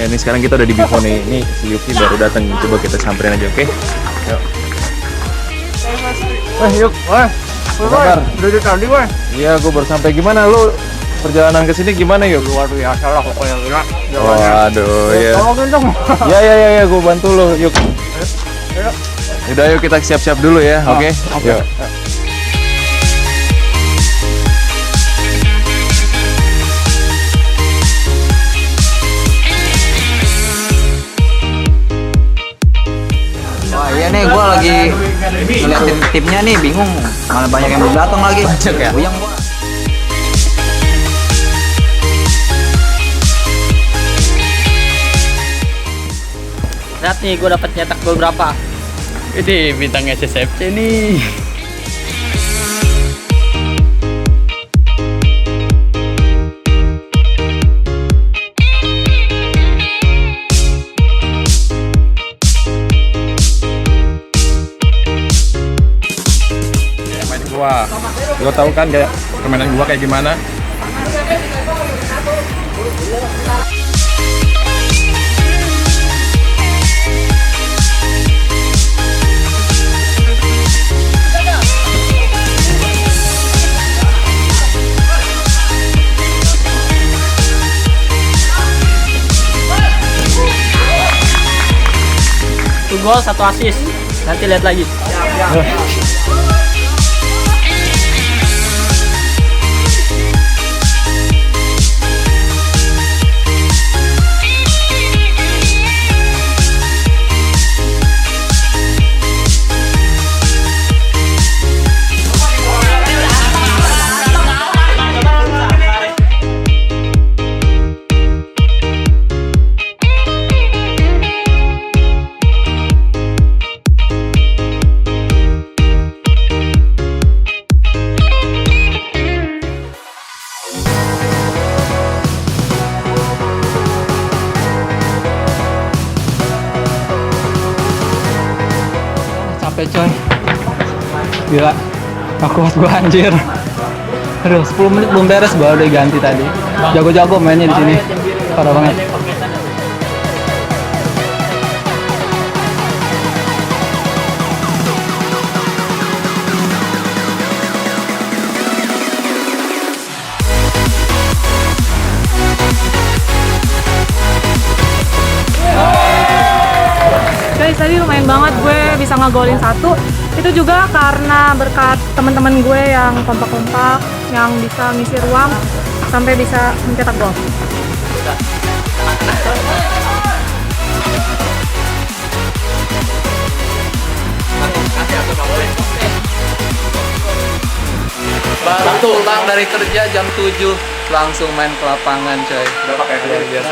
Ya, ini sekarang kita udah di BIFO nih. Ini si Yuki baru datang. Coba kita samperin aja, oke? Yuk. Yuk. Kabar? Udah tadi, weh. Iya, gue baru sampai. Gimana lu perjalanan ke sini gimana, Yuk? Luar biasa lah pokoknya. Waduh, ya. Tolongin dong. Ya, gue bantu lu, Yuk. Udah, yuk kita siap-siap dulu ya, oke? Yuk. Wah iya nih, gue lagi ngeliatin timnya nih, bingung. Malah banyak yang belum datang lagi. Banyak ya? Buyang gua. Lihat nih, gue dapat nyetak gol berapa? Ini bintang SSFC nih. Gua tahu kan kayak permainan gua kayak gimana. Satu gol, satu assist. Nanti lihat lagi. Capek coy, gila, gak kuat gua anjir. Aduh, 10 menit belum beres baru udah ganti tadi. Jago-jago mainnya di sini, parah banget. Guys, tadi lumayan banget gue bisa ngegolin satu. Itu juga karena berkat teman-teman gue yang kompak-kompak, yang bisa ngisi ruang sampai bisa mencetak gol. Baru pulang dari kerja jam 7, langsung main ke lapangan coy. Udah pakai Luar biasa.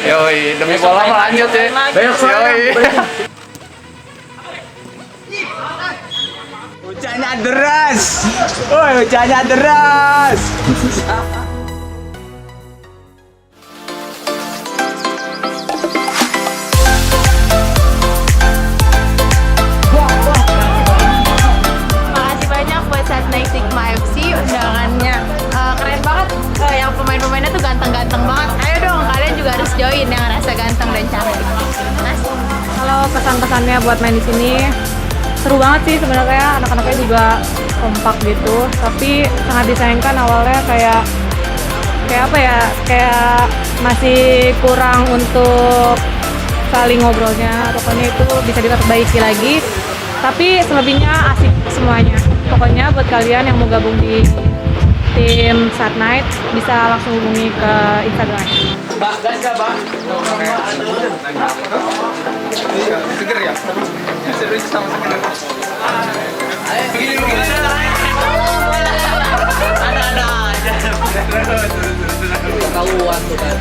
Yoi, demi bola lanjut ya. Yoi. Hujannya deras. Woi, hujannya deras. Makasih banyak buat Satnight Sigma FC, undangannya keren banget. Yang pemain-pemainnya tuh ganteng-ganteng banget. Ayo dong, kalian juga harus join yang ngerasa ganteng dan cantik. Kalau pesan-pesannya buat main di sini, seru banget sih sebenarnya, anak-anaknya juga kompak gitu. Tapi sangat disayangkan awalnya kayak apa ya, kayak masih kurang untuk saling ngobrolnya. Pokoknya itu bisa diperbaiki lagi. Tapi selebihnya asik semuanya. Pokoknya buat kalian yang mau gabung di tim Satnight bisa langsung hubungi ke Instagram. Seger ya? Serius sama seger. Ada aja. Ketahuan tuh kan.